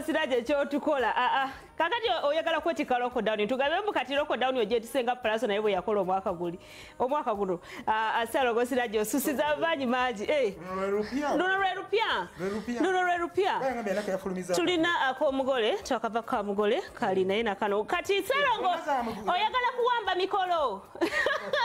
Siraje ekyotukola kakati oyagala kwetika lockdown tugabe mukati lockdown ogyetusenga plaso naye bwe yakola omwaka guno Salogo Siraje osusiza abaanyi mangi Nuno Rupia tulina akomugole twakava ka mugole kali naye nakano kati Salogo oyagala kuwamba mikolo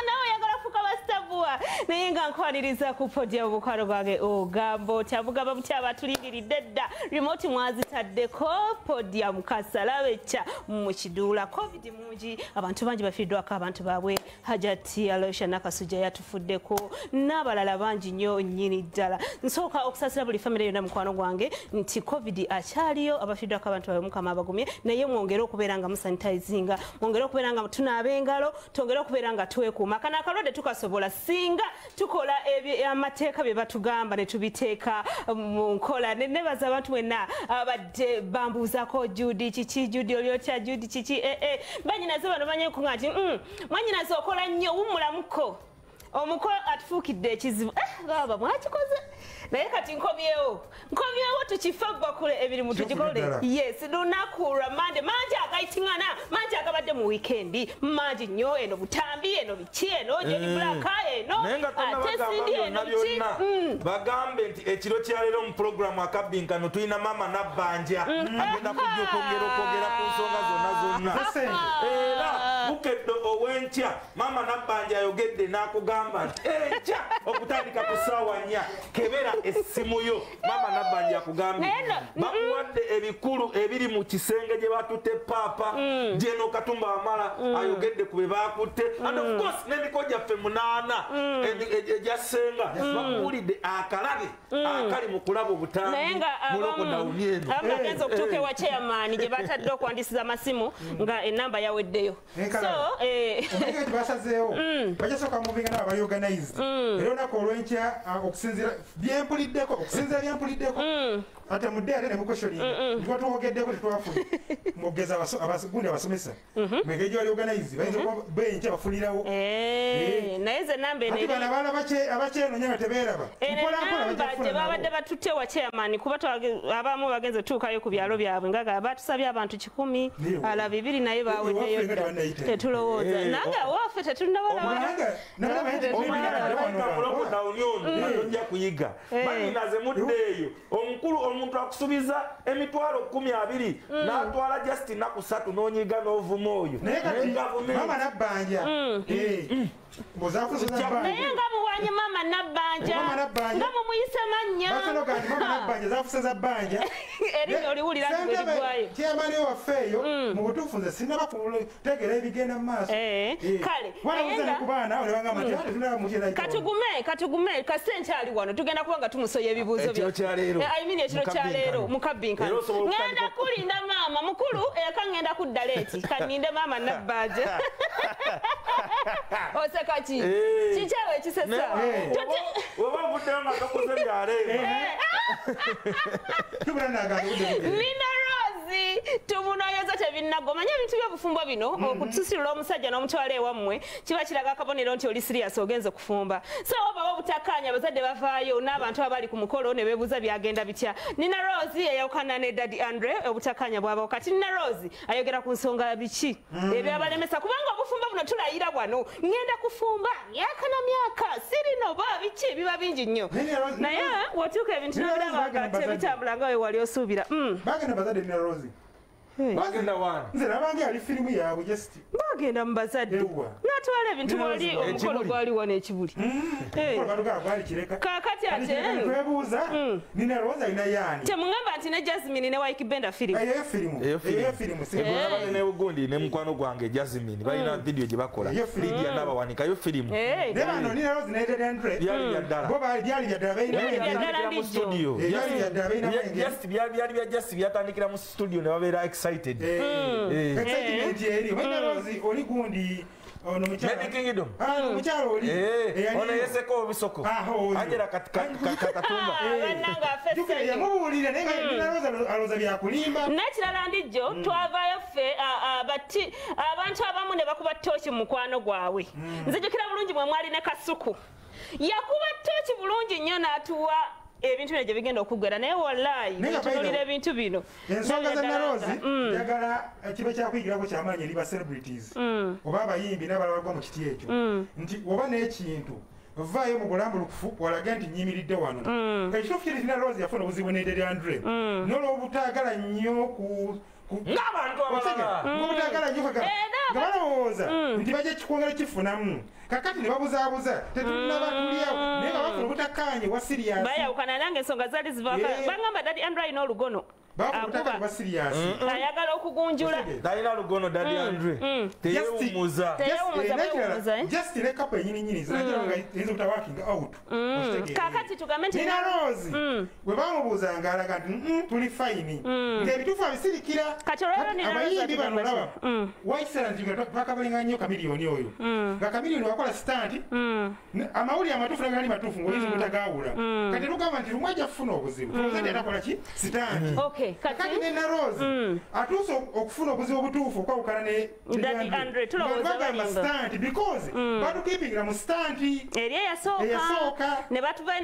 nawe oyagala fuka bastabua naye nga nkwaniriza ku podium obukalo bwange ogambo tyabugaba butyaba tulindiridde dda remote mwazitaddeko podium kasalabecha mu kiduula covid mungi abantu bangi bafiddwako abantu baabwe Hajati Alosha Nakasuja yatufuddeko n'abalala bangi nnyo nnyini ddala nsooka okusasira buli famire yonna mukwano gwange nti covid akyaliyo abafiddwako abantu baabwe Mukama abagumye naye mwongere okubeera nga musanitizinga mwongere okubeera nga tunaaba engalo twongere okubeera nga twekuuma kana akalwadde tukasobola singa tukola amateeka bye batugamba ne tubiteeka mu nkola nebaza abantu mwenna abadde bambuuzako Judy kiki Judy olyotya Judy kiki banyinaze bano banyeko ngati mwanyinaze okola nnyo wumulamuko omukolo atufuukidde ekizibu baba mwakikoze naye kati nkomyewo tukifagwa kule emirimu tugikole yes lunaku lwamande mangi agayitingana mangi agabadde mu weekendi mangi nnyo eno butambi eno biki eno jenibulaka eno ate sindi eno biki bagambe nti ekiro kyaleero mu programu akabinkano tulina mama Nabbanja agenda kujja okwogera ku nsonga zonna era bukedde owenkya mama Nabbanja ayogedde n'akugamba nti enkya okutandika ku ssaawa 4 kebera essimu yo mama Nabbanja akugambye bakuwadde ebikulu ebiri mu kisenge gye batutte papa Jeno Katumba Wamala ayogedde ku be bakutte and of course n'emiko gyaffe 8 egyasenga bakuwulidde akalabe akali mu kulaba obutambi mu lockdown eno abagenza okutuuka ewa chairman gye batadde okwandisiza amasimu nga enamba yaweddeyo so basazeewo bajasoka muvinga nabo bayorganize era onako olwenkya okusinzira byempuliddeko ate mudde ate ne mukwestioning nikuba tuwogeddeko tetwafuna mugeza gundi abasomesa mwenge gye organize bayinza okuba benkya bafunirawo naye ze namba eno bano abaana abakyenonya nga tebeeraba namba gye babadde batutte wa chairman kuba abamu bagenze tuukayo ku byalo byabwe ngaga batusabye abantu 100 ala 200 naye baweddeyo dda tetulowooza nange waffe tetunnabalaojja kuyiga banyinaze muddeeyo omukulu omuntu akusubiza emitwalo 12 n'atwala just naku 3 n'onyiga n'ovuma oyo mama Nabbanja naye nga muwanyi mama Nabbanja nga mumuyise mannya mama Nabbanja zafusiza bbanja erinnya oliwulira ligwayo chairman waffeeyo mu butuufu nze sinaba kutegeera ebigenda mu maaso kale katugume kasenkyali wano tugenda kuba nga tumusoya ebibuuzo ekiro kyaleero mukabinkano ngenda kulinda maama mukulu eka ngenda kudda leeti kaninde mama Nabbanja osekaki kikyawe ekisesa oba ovuddeyo nga tokoze byaleero Nina Rozi tumunoyoza tebinnago manya ebintu by'obufumbo bino okutusirula omusajja n'omutwala ewammwe kiba kiraga akabonero nti oli serious ogenze kufumba so oba obutakkaanya abazadde bavaayo n'abantu abali ku mukolo ne beebuuza byagenda bitya Nina Rozi eyawukana ne Daddy Andre obutakkaanya bw'abawo kati Nina Rozi ayogera ku nsonga biki ebyabalemesa kubanga obufumbo buno tulayira wano ngenda kufumba myaka na myaka sirino ba biki biba bingi nnyo naye wotuuka ebintu nabiraba tebitambula nga we wali osuubira bagenda bazadde Nina Rozi bagenda wani nze nabange ali firimu yaabwe just bagenda mu bazadde natwala ebintu wali omukolo gwali wano ekibuli kakati ate twebuuza Nina Rozi alina yaani temuŋŋamba nti ne Jasmine ne Waikibenda firimu eyo firimu ne Bugundi ne mukwano gwange Jasmine balina video gye bakola Lydia n'abawanikayo firimu ne bano Nina Rozi ne Daddy Andre byali bya ddala bo byali bya ddala mu studio byali bya Just byatandikira mu studio ne babeera excited excitement eri Nina Rozi oli gundi ono mukyalo oli ono yeseko obisoko ajera katatumba yamubuulira naye Nina Rozi alooza byakulimba n'ekirala ndijjo twavaayo ffe abantu abamu ne bakuba ttooki mu mukwano gwabwe nzijukira bulungi mwe mwali ne Kasuku yakuba ttooki bulungi nnyo n'atuwa ebintu bino gye bigenda okuggwera naye wallahi tutunulira ebintu bino ensonga za Narozi njagala kibe kyakuyigirako kyamaanyi eri ba celebrities oba abayimbi n'abalala bagwa mu kiti ekyo nti oba n'ekintu vaayo mu bulambulukufu walaga nti nyimiridde wano ekituufu kiri Narozi yafuna obuzibu n'ederi Andre n'olwobutaagala nnyo n'abantu obutaagala nnyo nga balowooza nti bajja kikwongera kifunamu kakati ne babuzaabuza tetunabatulyawo naye nga bafuna obutakkaanye wa siriyasi bayawukana nange ensonga zaali zivaako bagamba dadi Andre alina olugono ayagala okugunjula talina lugono dadi Andre teyewumuza just ne kapo enyininyini ziragira nga eyinza obutawakinga out kakati tugambe nti Narozi bwe bamubuuzanga alaga nti tuli fayini ng'ebituufu abisirikira abayimbi bano laba waisala nti twakabalinga nnyo kamiliyoni oyo nga kamiliyoni wakola sitanti amawulire amatuufu naga gali matuufu ng'oyinza obutagaawula kati tugamba nti lumu ajja kufuna obuzibu tuuze nti atakola ki sitanti kakati ne Narozi atuuse okufuna obuzibu obutuufu okwawukana ne Andre bagamba sitanti because batukipingira mu sitanti eri eyasooka ne batuvayo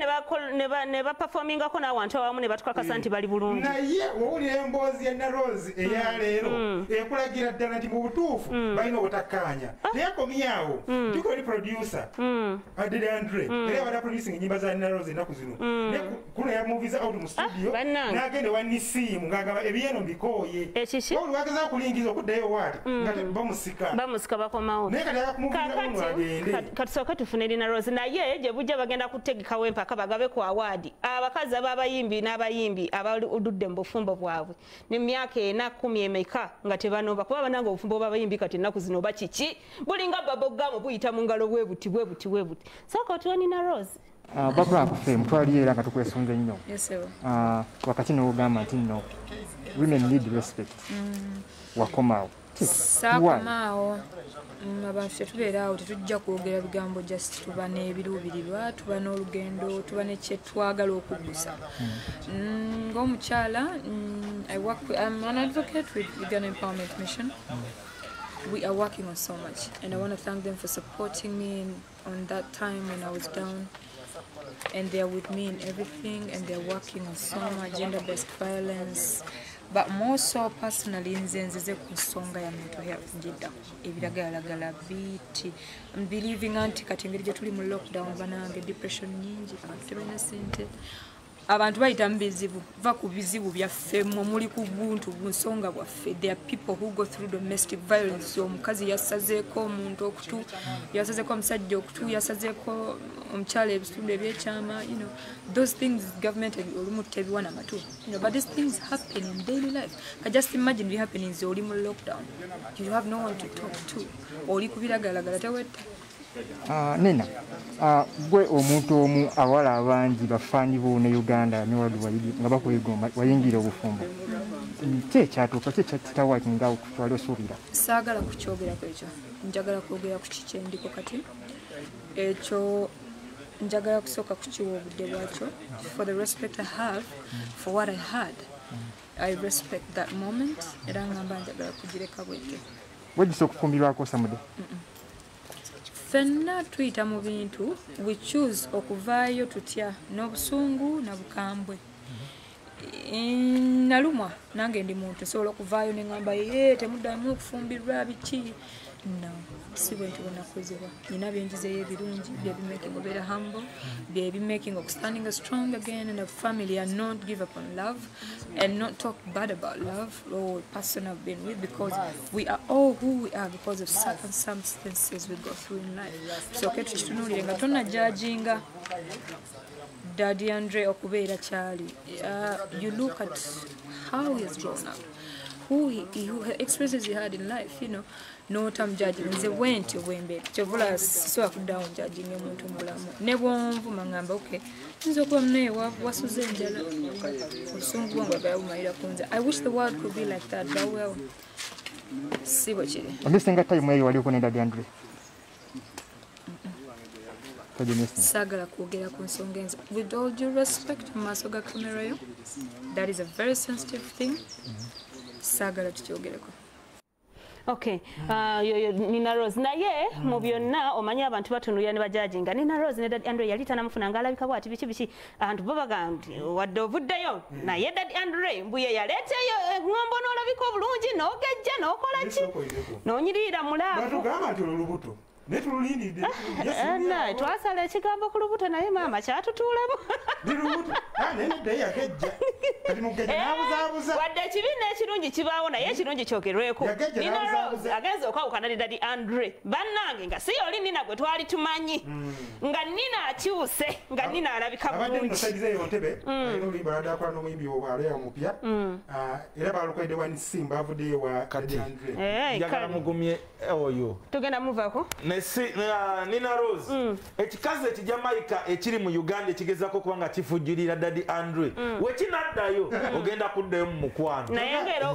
ne baperformingako n'awantu awamu ne batukakasa nti bali bulungi naye owulira emboozi ya Narozi eya leero ekulagira ddala nti mu butuufu balina obutakkaanya teyakomyawo tiko eri producer adede Andre era abadde producing ennyimba za Narozi ennaku zino ne kuno yamuviza out mu studio n'agenda ewa Nisimu ng'agamba ebiyeno mbikooye olwageza okulingiza okuddayo waati nga bamusika bakomawo naye kati akumuvira uno agende katusooke tufune eri Narozi naye gye bujja bagenda kutegekawo empaka bagabe ku awaadi abakazi ababayimbi n'abayimbi abaludde mu bufumbo bwabwe ne myaka 10 emeka nga tebanoba kuba bananga obufumbo bw'abayimbi kati ennaku zino bakiki bulinga babogamu buyita mu ngalo bwebuti sooka otuwani Narozi bakula kufe mutwali era nga tukwesunga ennyo wakati n'ogamba nti nno women need respect wakomaawo saakomaawo abantu tetubeeraawo tetujja kwogera bigambo just tuba n'ebiruubirirwa tuba n'olugendo tuba nekyetwagala okuggusa ng'omukyala I'm an advocate with Uganda Empowerment Mission. We are working on so much and I want to thank them for supporting me on that time when I was down. And they're with me in everything and they're working on so much gender-based violence, but more so personally nzenzize ku nsonga ya mental health njidda ebiragalagala biti I'm believing anti kati ngeri gye tuli mu lockdown banange depression nyingi abantu tebalina sente abantu bayita mu bizibu va ku bizibu byaffe muli ku buntu bunsonga bwaffe. There are people who go through domestic violence. Omukazi yasazeeko omuntu okutu, yasazeeko omusajja okutu, yasazeeko omukyala ebitundu ebyekyama, you know, those things government olumu tebiwana matu, you know, but these things happen in daily life. I just imagine it happening in oli mu lockdown, you have no one to talk to, oli kubiragalagala tewetta. Nena gwe omuntu omu awala abangi bafaani bo ne Uganda ne wadu nga bakwegomba wayingira obufumbo kyatuuka kyekitawakinga okutwala osuubira. Saagala kukyogerako ekyo, njagala kwogera ku kiki endiko kati ekyo njagala kusooka kukiwa obudde bwakyo. For the respect I have for what I had, I respect that moment era ngamba njagala kugireka bwetyo. Wegisa okufumbirwako Samude? Fenna tuyita mu bintu, we choose okuvaayo tutya n'obusungu na bukambwe. Nalumwa nange ndi muntu sobola okuvaayo ne ngamba temuddamu okufumbirwa biki. No, si bwe tubonakozebwa. Nina byenjizeyo ebirungi byebimaking obeera humble, byebimaking of standing strong again in a family and not give up on love and not talk bad about love or person I've been with, because we are all who we are because of circumstances we go through in life. So ketukitunulire nga tonna judginga Daddy Andre okubeera kyali. You look at how he has grown up, who experiences he had in life, you know. No time judging nze wenti wembe kyovula so akudown judging omuntu mulamu ne bwonvu mangamba okay nzo okuba mnaye wasuze enjala obusungu bwange bwawumalira kunze. I wish the world could be like that, but well, si bwe kiri. Omisenga time eyo wali okonenda Daddy Andre? Sagala kwogera ku nsonga enzo. With all due respect, maaso ga kamera yo, that is a very sensitive thing. Sagala tukyogereko. Okay. Yo Nina Rose naye mu byonna omanyi abantu batunulira ne bajajinga Nina Rose ne Daddy Andre yali tanamufuna ngalabika bwati bichi abantu babagambye wadde ovuddeyo naye Daddy Andre mbuye yaleeteyo ngombo n'olabika obulungi n'ogejja n'okola ki n'onyirira mulaafu batugamba nti olubuto netululindidde twasala ekigambo ku lubuto naye maama kyatutuulamu wadde ekibiina ekirungi kibaawo naye ekirungi kyogerweko Nina Rose agenza okwawukana ne Daddy Andre bannange nga si oli Nina gwe twali tumanyi nga Nina akyuse nga Nina alabika bulungi era balukoledde wa Simba avuddeyo wa Daddy Andre njagala mugumye oyo tugenda muvako Nina Rose ekikazi ekijamaika ekiri mu Uganda ekigezako kubanga kifujjirira Daddy Andre wekinaddayo ogenda kuddayo mu mukwano naye ngero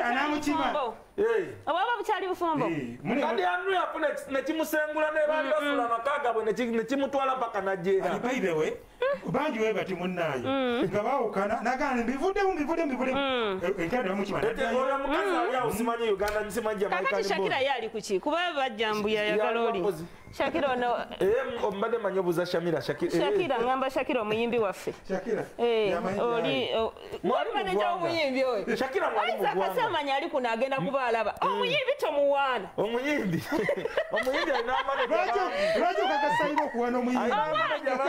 anamukiba obaba bukyali bufumbo Daddy Andre afune nekimusengula ne bali basula amaka bwe nekimutwala mpaka najeera baibewe bangi we bati munnaye nga bawukana nagana mbivuddemu enkanda bamukiba oyo mukazi ali awo simanyi Uganda nsimanyi Jamaica kakati Shakira yali kuki kuba bajjambuya yagala oli Shakira ono mbadde manyi obuuza Shakira ngamba Shakira omuyimbi waffe oli maneja omuyimbi oyo Shakira mwali mugwanga akasamanya ali kuno agenda kubalaba omuyimbi tomuwaana omuyimbi alina lwaki kakasayima okuwaana omuyimbi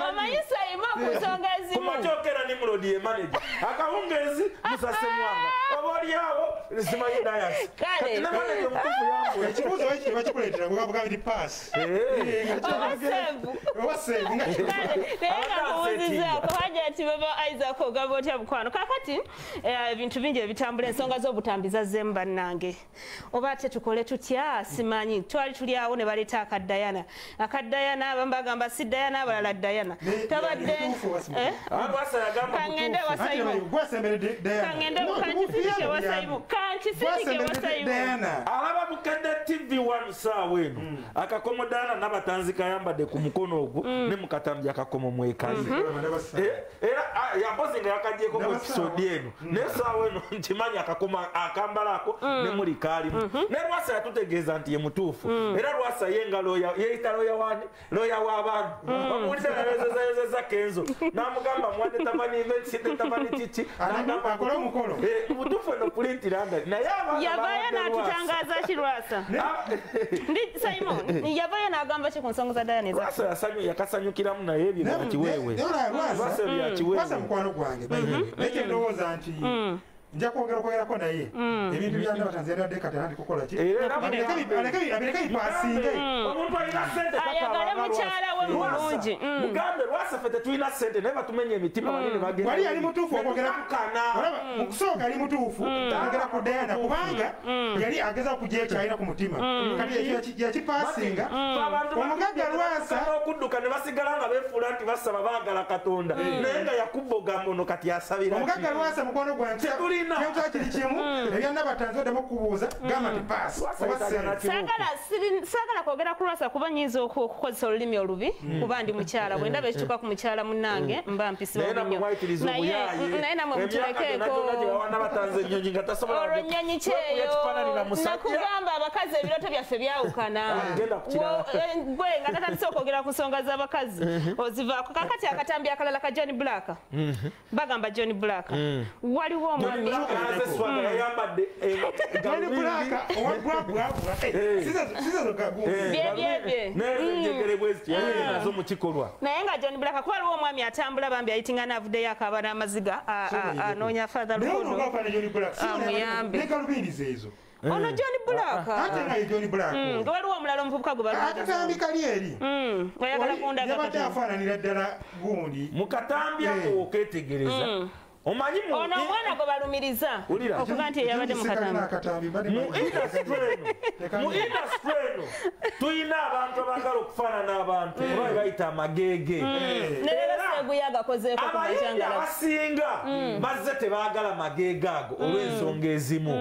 amayisa ima ku nsonga ezimu kumakyokera ni mulodi ye manager akawungezi musase mwanga oba oliawo simanyi dayasi kale ne manager omukufu yangu ekibuuzo eki bakikuleetera bugamba nti pass kubuuzizaako hajja ati baba Isaac ogamba otya mukwano kakati ebintu bingi ebitambula ensonga z'obutambi zazzemu bannange oba ate tukole tutya simanyi twali tuli awo ne baleeta akadayana abamu bagamba si Dayana abalala Dayana tabadde kangende wasayimu kankisindike wasayimu alaba bukedde TV1 saawa eno akakomo Dayana n'abatanzi kayambadde ku mukono ogwo ne mukatambi akakomo mwekazi era yampozi nga yakagyeko mu episode eno naye saawa eno nkimanyi akakomo akambalako ne muli kaalimu ne Lwasa yatutegeeza nti ye mutuufu era Lwasa yenga yeyita looya w'abantu omuwulira nayozezayozeza Kenzo n'amugamba mwadde tamani event tamani kiki akola omukolo mutuufu eno pulintira naye yavayo n'atutangaza ki Lwasa ndi Simon yavayo n'agamba ki ku nsonga za Dayana Lwasa yakasanyukiramu naye ebyo byakiweewe Lwasa byakiweewe mukwano gwange naye ndowooza nti nja kwogerako naye ebintu byanda batanzania wadde kati andi kukola ki abireke bipasinge omuntu alina sente ayagale mukyala we mulungi mugambe Lwasa ffe tetulina sente naye batumenye emitima banene bagenda wali yali mutuufu mu kusooka yali mutuufu agera ku Dayana kubanga yali ageza okujja ekyalina ku mutima kati yakipasinga omugagga Lwasa okudduka ne basigala nga beefuula nti basaba baagala Katonda naye nga yakubba ogambo ono kati asabira omugagga Lwasa mukwano gwange kyokya kiri kimu ebyana batanze oddemu kubuuza gamba nti paasi saagala kwogera ku Lwasa kuba nyiza okukozesa olulimi olubi kuba ndi mukyala bwe ndaba ekituuka ku mukyala munnange mba mpisiba nnyo naye namwe mutulekeeko olwo nnyonyi kyeyo nakugamba abakazi ebirooto byaffe byawukana gwe nga tatandise okwogera ku nsonga z'abakazi ozivaako kakati akatambi akalala ka John Black bagamba John Black waliwo omwami naye nga John Black kuba aliwo omwami atambula bambi ayitinga naavuddeyo akaaba n'amaziga anoonya Father Lukondo amuyambe ono John Black nga waliwo omulala omuvubuka gwe akatambi kali eri oyagala kundaga yabadde afaananira ddala gundi mukatambi ako oketegereza omanyi ono omwana gwe balumiriza okuga nti eyabadde mukatambi mu industry eno tuyina abantu abaagala okufaanana abantu oba bayita amageege nereeseeguya agakozeeko ku majangala abasinga bazze tebaagala mageege ago olw'ensonga ezimu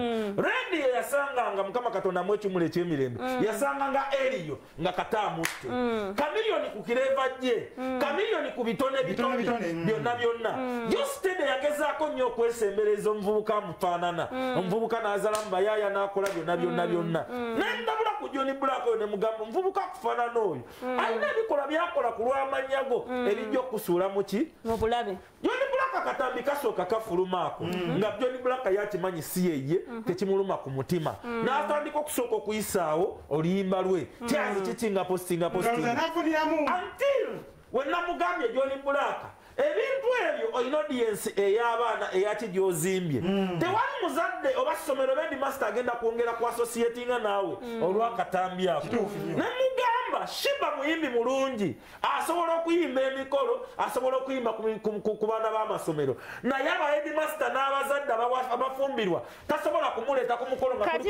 rediyo yasanganga Mukama Katonda mu ekimuli ekyemirembe yasanganga eriyo nga kataamutte kamiliyoni ku kireeva gye kamiliyoni ku bitone byonna byonna jostede yageza nagezaako nnyo okwesembereza omuvubuka mufaanana omuvubuka n'azala mu bayaya n'akola byonna nendabula ku John Black oyo ne mugamba omuvubuka akufaanana oyo alina ebikola byakola ku lw'amannya go ebijja okusuula mu ki mu bulabe. John Black akatambi kasooka kafulumaako nga John Black yakimanyi si yeye tekimuluma ku mutima n'atandika okusooka okuyisaawo oluyimba lwe kyanzi kiki nga postinga until we namugambye John Black ebintu ebyo olina audience ey'abaana eyaki gy'ozimbye tewali muzadde oba ssomero headmaster agenda kwongera ku associatinga naawe olw'akatambi ako ne mugamba Shiba muyimbi mulungi asobola okuyimba emikolo asobola okuyimba ku baana b'amasomero naye aba headmaster n'abazadde abafumbirwa tasobola kumuleeta ku mukolo nga kati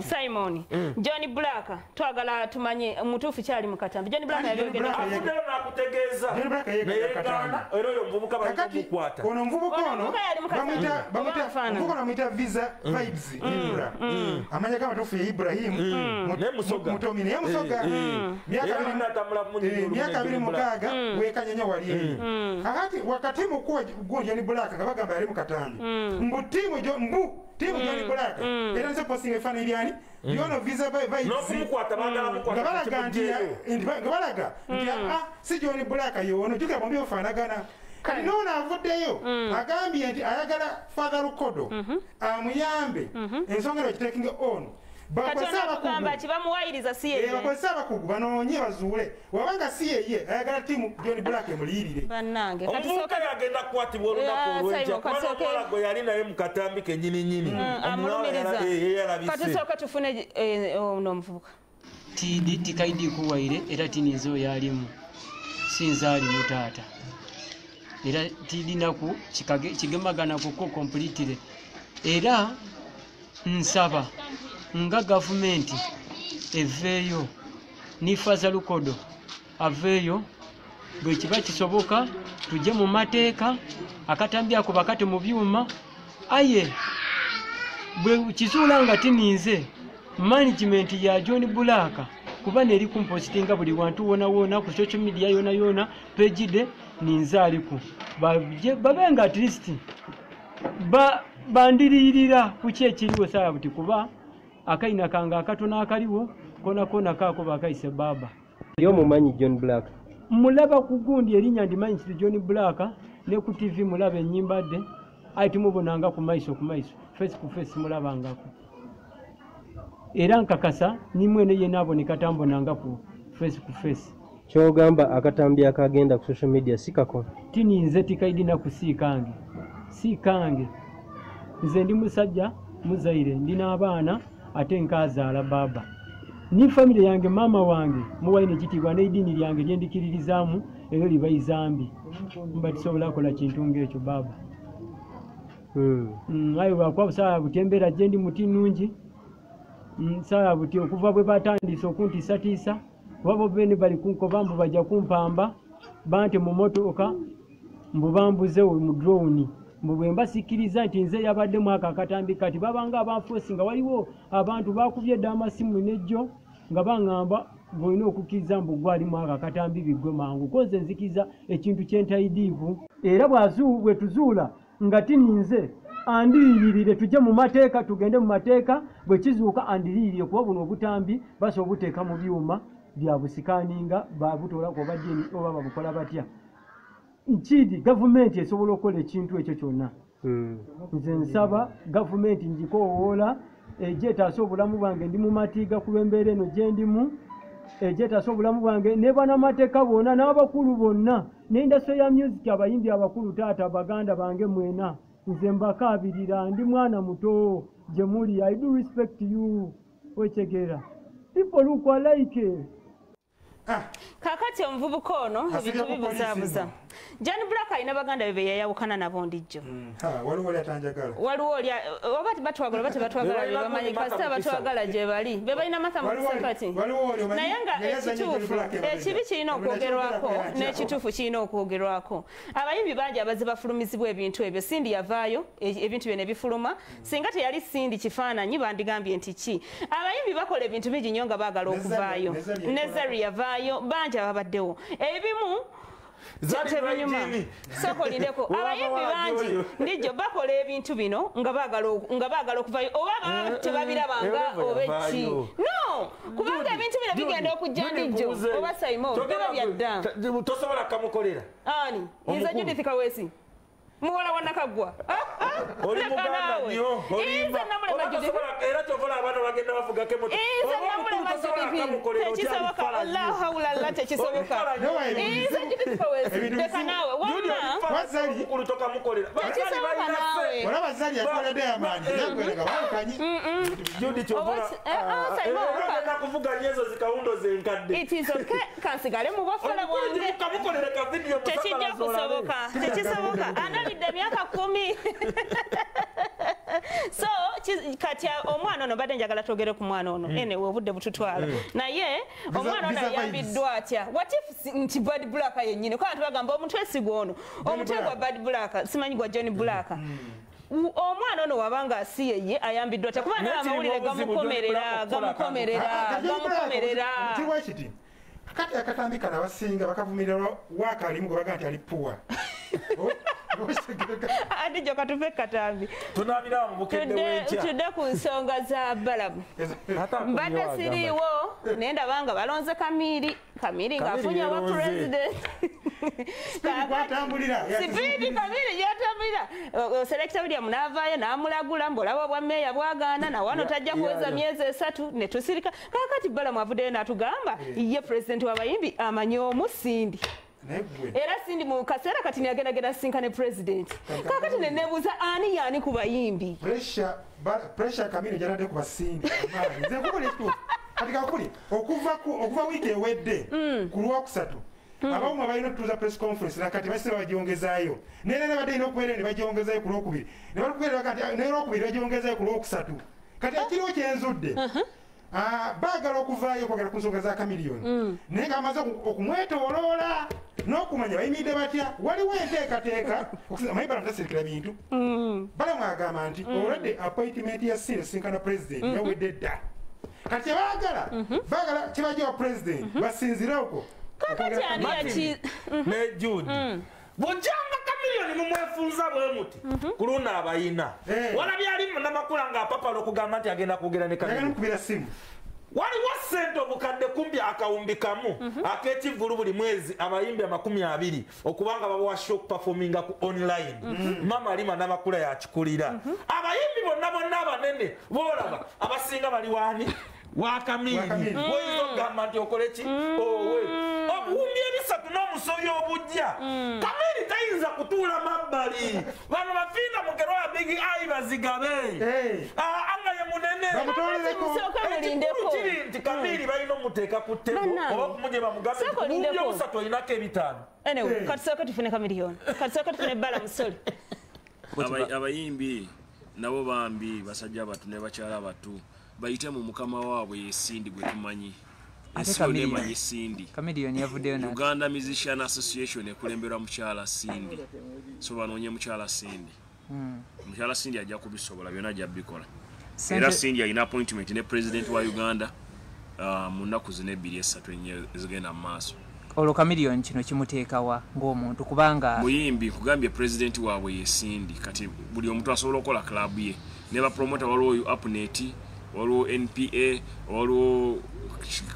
Simon John Black twagala tumanye mutuufu kyali mu katambi John Black afuddeyo n'akutegeeza era oyo omuvubuka balikukwata ono omuvubuka ono bamuyita visa vibes amanya gamatuufu ye Ibrahim mutomi naye musoga myaka 26 wekanyanya wali eyo kakati wakati mukuwa John Black nga bagamba yali mu katambi mbu tiimu John Black era nze posting efaana ebyani byono visa vibes nga balaga nti si John Black yono jukira bombi ofaanagana kati nono avuddeyo agambye nti ayagala Father Lukodo amuyambe ensonga lwe kitekinga on bamuwayiriza si yeye bakozesa abakugu banoonye bazuule wabanga si yeye ayagala tiimu John Black emuliyirire omuvubuka yagenda kukwatibwa olunaku olw'enkya kubanga omuwala gwe yali naye mu katambi kennyininyini katusooka tufune ono omuvubuka Tidi tikaidi kuwaire era tinizo yalimu sinzali mutaata era Tidi naku kigemagana kuko completely era nsaba nga government eveyo ni Father Lukodo aveyo bwe kiba kisoboka tujje mu mateeka akatambi ako bakate mu byuma aye bwe kizuula nga tinize management ya John Black kuba neri kumpostinga buli wantu wona ku social media yona page de ninzaliku babenga at least bandiririra ku kyekiriwo saa buti kuba akaina kanga akatona akaliwo kona kako bakaise baba yo mumanyi John Black mulaba kugundi erinya ndimanyi kiti John Black ne ku TV mulaba enyimba de ati mubonanga ku maiso face to face mulabangako era nkakasa ni mwene ye nabo nikatambonanga ku face to face kyogamba akatambi akagenda ku social media sikako tini nze tikaidi na kusikange sikange nze ndi musajja muzaire ndina abaana ate nkazaala baba ni family yange mama wange muwaine kitibwa n'edini lyange lyendikiririzaamu eyo libayizambi mbatisobola kola kintu ng'ekyo baba ayo bakwa saa butembera gye ndi muti nungi saa buti okuva bwe batandise okuntiisatiisa wabo bene bali kunkoba mbu bajja kumpamba bante mu motoka mbu bambuze mu drone mbu bwe mbasikiriza nti nze yabadde mwaka akatambi kati babanga abanfuusi nga waliwo abantu bakubye dda amasimu nejjo nga baŋŋamba bwolina okukkiriza mbu gwali mwaka akatambi biggwe mangu koze nzikiza ekintu kyentaidiivu era bwe tuzuula nga tininze andiyirire tujje mu mateeka tugende mu mateeka bwe kizuuka andiyirire kuba buno obutambi basobola obuteeka mu byuma bya busikaninga babutola kuba jeni oba babukola batya nchidi gavumenti esobola okukola ekintu ekyo kyonna nze nsaba gavumenti njikowoola egyetaasa obulamu bwange ndi mu matiga ku lw'embeera eno gye ndimu egyetaasa obulamu bwange ne bannamateeka bonna n'abakulu bonna n'indasitule ya music abayimbi abakulu taata baganda bange mwena nze mbakaabirira ndi mwana muto gye muli I do respect you wekyegeera people look alike kakati omuvubuka ono ebintu bibuzaabuza John Black alina baganda be yayawukana nabo ndijjo waliwo oli atanjagala waliwo oli oba batwagala bate batwagala be bamanyi kasita batwagala gye bali be balina mata mu sekati naye nga ekituufu ekibi kirina okwogerwako n'ekituufu kirina okwogerwako abayimbi bangi abazi bafulumizibwa ebintu ebyo Sindi yavaayo ebintu bye ne bifuluma singa teyali Sindi kifaananyi bandigambye nti ki abayimbi bakola ebintu bingi nnyo nga baagala okuvaayo Nezari yavaayo bangi ababaddewo ebimu Soko lindeko abayimbi bangi ndijo bakola ebintu bino nga baagala okuvayo oba tebabirabanga oba eki no kubanga ebintu bino bigenda okujja ndijo oba Simon biba byadda tosobola kamukolera ani nze Judith Kaweesi muwala wa Nakagwa oli muganda nnyo era tokola abantu bagenda bavuga kemoto tekisoboka Allah hawla la tekisoboka leka nawe wazali kutoka mukolera olaba zali yakola Diamond yakwereka wakanyi Judi chobola kuvuga nyezo zikaundo zenkadde it is okay kansigale mu bafala bwange kamukolera ka video tekijja kusoboka tekisoboka analidde myaka 10 so kati omwana ono badde njagala twogere ku mwana ono ene obudde bututwala naye omwana ono yambiddwa atya what if nti Bad Black yennyini kwa abantu bagamba omutwe sigwo ono omutwe gwa Bad Black simanyi gwa John Black omwana ono wabanga asiyeye ayambiddwa atya kuba n'amawulire gamukomerera kati akatambika nabasinga bakavumirira wakalimu gwe baga nti ali puwa adijo katuve katambi tunabira mu bukedde w'enkya tudde ku nsonga za balabu mbadde siriiwo nenda banga balonze Kamiri ng'afunye wa president sipidi Kamiri gyatambulira selekita William n'avaayo n'amulagula mbolaba bwa meeya bwagaana nawano tajja kuweza myezi 3 ne tusirika kakati balamu avuddeyo n'atugamba ye president w'abayimbi amanyi omusindi era sindi mu kaseera kati yagendagenda sinkane president kakati nenebuuza ani yaani ku bayimbi pressure Kamiri gyanadde ku basindi nze nkubula kati kakuli okuva wiiki ewedde ku lwokusatu abawuma balina okutuuza press conference nakati basibe bagyongezaayo nene badde ina okubeera ne bagyongezaayo ku lwokubiri ne balukubeera kati n'olwokubiri bagyongezaayo ku lwokusatu kati ekiriwo kyenzudde baagala okuvaayo okwogera ku nsonga za Kamiliyoni naye ng'amaze okumwetooloola n'okumanya bayimiridde batya waliwo enteekateeka amanyi balamu tasirikira bintu balamu agamba nti olwadde appointment ya senior sinkana president yawedde dda kati baagala kibajjawa president basinzireoko kakati ani ne Jude bujanga Kamiliyoni mumwefunza bwe muti kuluna abayina walabye ali namakula nga apapala okugamba nti agenda kwogera ne Kamiliyoni waliwo ssente obukadde kumpi akawumbi kamu ak'ekivvulu buli mwezi abayimbi 20 okubanga babawa show performinga ku online mama alima namakula yakikulira abayimbi bonna abanene boolaba abasinga bali waani wa Kamiri woyinza okugamba nti okole ki obuwumbi 3 n'omusobya obujja Kamiri tayinza kutuula mabbali bano bafiina mukero ya bigi ayi bazigabe anga ye munene ekikulu kiri nti Kamiri balina omuteeka ku ttebo oba kumuje bamugambe buwumbi 3 olinako 5 anyway katusooka tufune Kamiliyoni katusooka tufune bala musole abayimbi nabo bambi basajja batu ne bakyala batu bayite mu mukama waabwe yesindi gwe tumanyi ate Kamiliyoni yavuddeyo na Uganda Musician Association ekulemberwa mukyala Sindi so banoonye mukyala Sindi mukyala Sindi ajja kubisobola byonna ajja bikola era Sindi alina appointment ne president wa Uganda mu nnaku zino 2-3 ezigenda mu maaso olwo Kamiliyoni kino kimuteekawa ng'omuntu kubanga muyimbi kugambye president waabwe yesindi kati buli omuntu asobola okukola club ye ne bapromota waliwo Upnet waliwo NPA waliwo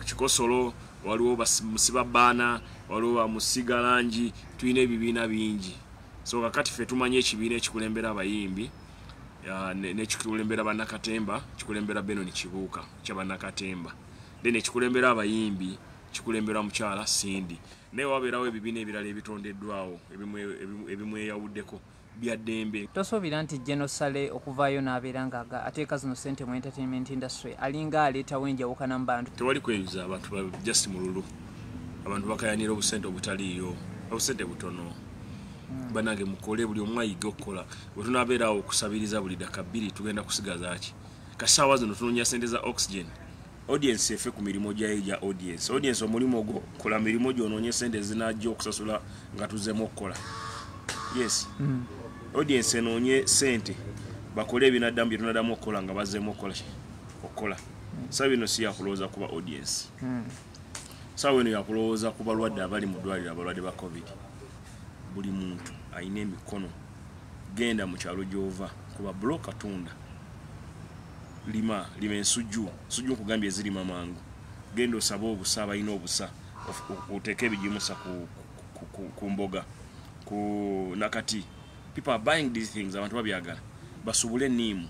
Kikosolo waliwo Musiba Bana waliwo Musiga Langi tulina ebibiina bingi so kakati ffe tumanye ekibiina ekikulembera abayimbi nekikulembera bannakatemba kikulembera Benon Kibuuka kyabannakatemba then ekikulembera abayimbi kikulembera mukyala Sindi naye wabeerawo ebibiina ebirala ebitondeddwawo ebimweyawuddeko byaddembe tosuubira nti General Sale okuvaayo n'abeera nga ateeka zino ssente mu entertainment industry alinga aleetawo enjawukana mu bantu tewali kweyuza abantu just mululu abantu bakayanira obusente obutaliiyo obusente butono banange mukole buli omu ayiga okukola bwe tunaabeerawo okusabiriza buli ddaka 2 tugenda kusigaza ki kasaawa zino tunoonya ssente za oxygen audience efe ku mirimu gyayo gya audience omulimu ogwo kola mirimu gyonoonye ssente zinajja okusasula nga tuzeemu okukola yes audience enoonye ssente bakole ebinaddamu bye tunaddamu okukola nga bazzeemu okukola saa bino si yakulowooza kuba audience saa weno yakulowooza ku balwadde abali mu ddwaliro abalwadde ba covid buli muntu alina emikono genda mu kyalo gy'ova kuba bloka tunda lima ensujju nkugambye ezirima mangu genda osaba obusa abalina obusa oteeka ebijimusa ku mboga ku nakati. People are buying these things, abantu babyagala basubule enniimu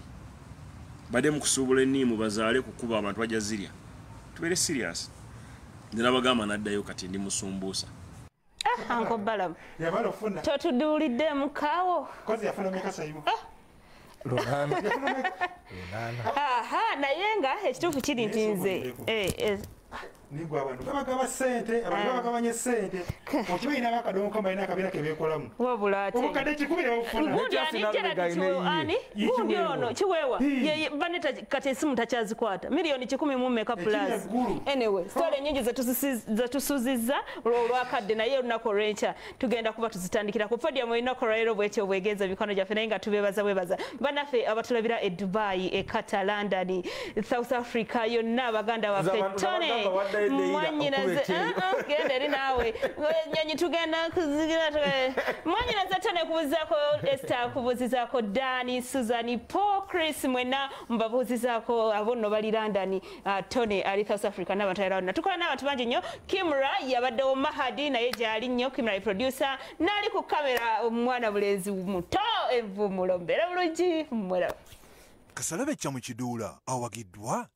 badde mu kusuubula enniimu bazaale kukuba abantu bajja zirya. Tubeere serious. Ndinabagamba naddayo kati ndi musumbuusa. Uncle Balaam. Totuduulidde mukaawo. Kozi yafuna mikasa yimu. Lunana. Aha, naye nga ekituufu kiri nti nze. Nigwa abantu bagaba sente, abantu bagabanye sente. Okibayina bakadongo kama ina kabira kebekolamu. Wabula ate. Obukadde kikubira obufuna. Gundi anijera kiani? Gundi ono kiwewa. Ye baneta kati esimu takyazikwata. Milioni 10 mu make plus. Anyway, story nyingi zetusuzizza olwakadde naye olunaku olw'enkya tugenda kuba tuzitandikira ku podium olunaku olwaleero bwetyo obwegenza bikono gyaffe naye nga tubebaza bannaffe abatulabira e Dubai, e Qatar, London, South Africa yonna abaganda waffe Tony mwanyinaze genda eri naawe nyonyi tugenda kuzigira mwanyinaze Tony kubuuzizaako Esther kubuuzizaako Dani, Susan, Paul, Chris mwena mbabuuzizaako abo nno bali London, Tony ali South Africa n'abantu abalala. Tukola n'abantu bangi nnyo. Kimra yabaddewo Mahadi naye gyali nnyo. Kimra producer n'ali ku kamera omwana bulenzi muto envumulo mbeera bulungi mwera. Kasalabe kya mu kiduula awagiddwa